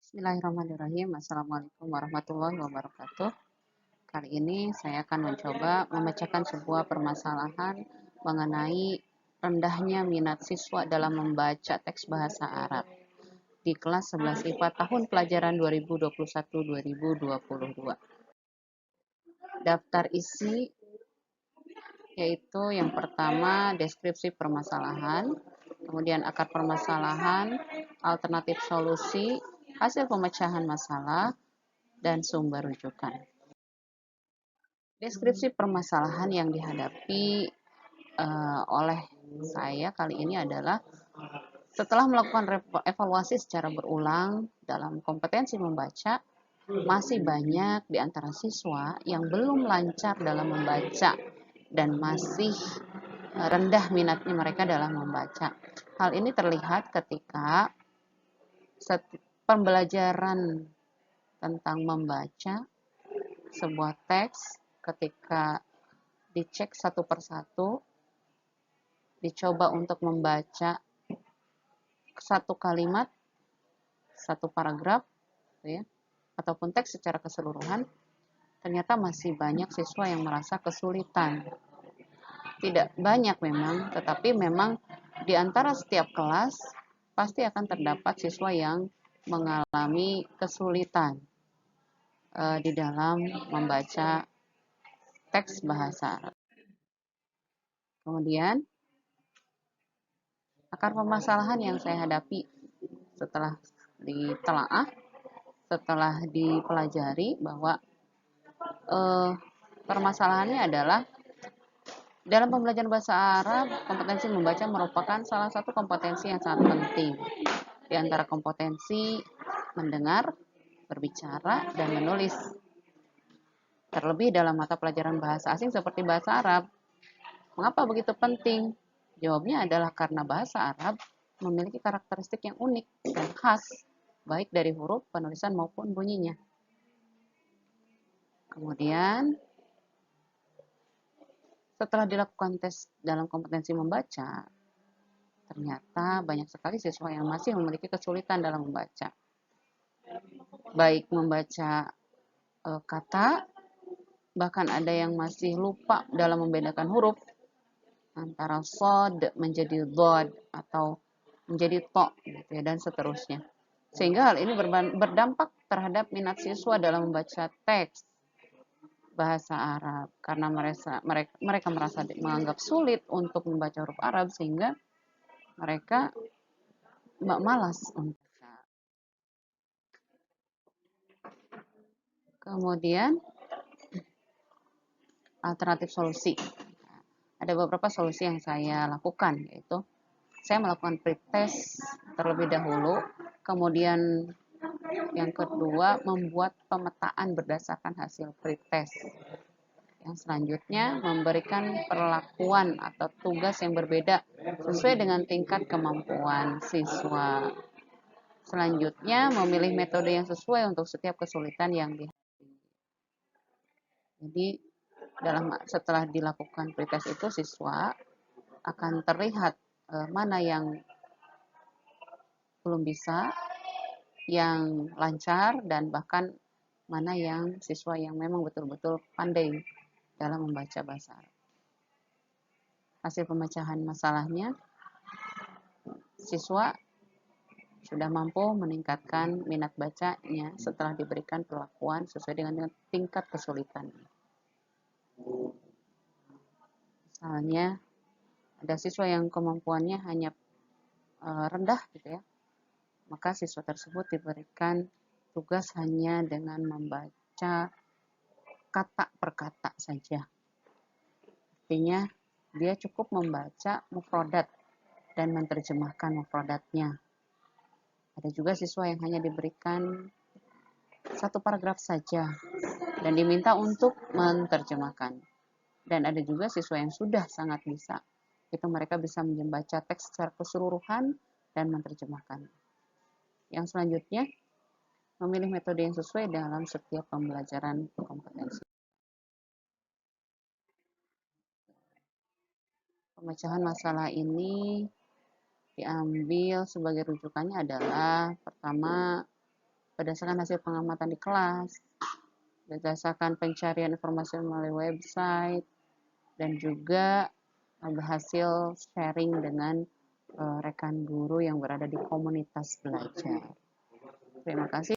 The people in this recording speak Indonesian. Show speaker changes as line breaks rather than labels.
Bismillahirrahmanirrahim. Assalamualaikum warahmatullahi wabarakatuh. Kali ini saya akan mencoba memecahkan sebuah permasalahan mengenai rendahnya minat siswa dalam membaca teks bahasa Arab di kelas 11 IPA tahun pelajaran 2021-2022. Daftar isi yaitu yang pertama deskripsi permasalahan, kemudian akar permasalahan, alternatif solusi, hasil pemecahan masalah, dan sumber rujukan. Deskripsi permasalahan yang dihadapi oleh saya kali ini adalah setelah melakukan evaluasi secara berulang dalam kompetensi membaca, masih banyak di antara siswa yang belum lancar dalam membaca dan masih rendah minatnya mereka dalam membaca. Hal ini terlihat ketika pembelajaran tentang membaca sebuah teks ketika dicek satu persatu, dicoba untuk membaca satu kalimat, satu paragraf, ya, ataupun teks secara keseluruhan, ternyata masih banyak siswa yang merasa kesulitan. Tidak banyak memang, tetapi memang di antara setiap kelas pasti akan terdapat siswa yang mengalami kesulitan di dalam membaca teks bahasa Arab. Kemudian, akar permasalahan yang saya hadapi setelah ditelaah, setelah dipelajari bahwa permasalahannya adalah dalam pembelajaran bahasa Arab, kompetensi membaca merupakan salah satu kompetensi yang sangat penting. Di antara kompetensi mendengar, berbicara, dan menulis. Terlebih dalam mata pelajaran bahasa asing seperti bahasa Arab. Mengapa begitu penting? Jawabnya adalah karena bahasa Arab memiliki karakteristik yang unik dan khas, baik dari huruf, penulisan maupun bunyinya. Kemudian, setelah dilakukan tes dalam kompetensi membaca, ternyata banyak sekali siswa yang masih memiliki kesulitan dalam membaca. Baik membaca kata, bahkan ada yang masih lupa dalam membedakan huruf antara sod menjadi dod atau menjadi to, gitu ya, dan seterusnya. Sehingga hal ini berdampak terhadap minat siswa dalam membaca teks bahasa Arab karena mereka merasa menganggap sulit untuk membaca huruf Arab sehingga mereka malas untuk. Kemudian alternatif solusi. Ada beberapa solusi yang saya lakukan, yaitu saya melakukan pretest terlebih dahulu, kemudian yang kedua membuat pemetaan berdasarkan hasil pretest. Yang selanjutnya memberikan perlakuan atau tugas yang berbeda sesuai dengan tingkat kemampuan siswa. Selanjutnya memilih metode yang sesuai untuk setiap kesulitan yang dihadapi. Jadi setelah dilakukan pretest itu siswa akan terlihat mana yang belum bisa, yang lancar, dan bahkan mana yang siswa yang memang betul-betul pandai dalam membaca bahasa Arab. Hasil pemecahan masalahnya, siswa sudah mampu meningkatkan minat bacanya setelah diberikan perlakuan sesuai dengan tingkat kesulitan. Misalnya, ada siswa yang kemampuannya hanya rendah gitu ya, maka siswa tersebut diberikan tugas hanya dengan membaca kata per kata saja. Artinya, dia cukup membaca mufradat dan menerjemahkan mufradatnya. Ada juga siswa yang hanya diberikan satu paragraf saja dan diminta untuk menerjemahkan. Dan ada juga siswa yang sudah sangat bisa. Itu mereka bisa membaca teks secara keseluruhan dan menerjemahkan. Yang selanjutnya, memilih metode yang sesuai dalam setiap pembelajaran kompetensi. Pemecahan masalah ini diambil sebagai rujukannya adalah pertama berdasarkan hasil pengamatan di kelas, berdasarkan pencarian informasi melalui website, dan juga hasil sharing dengan rekan guru yang berada di komunitas belajar. Terima kasih.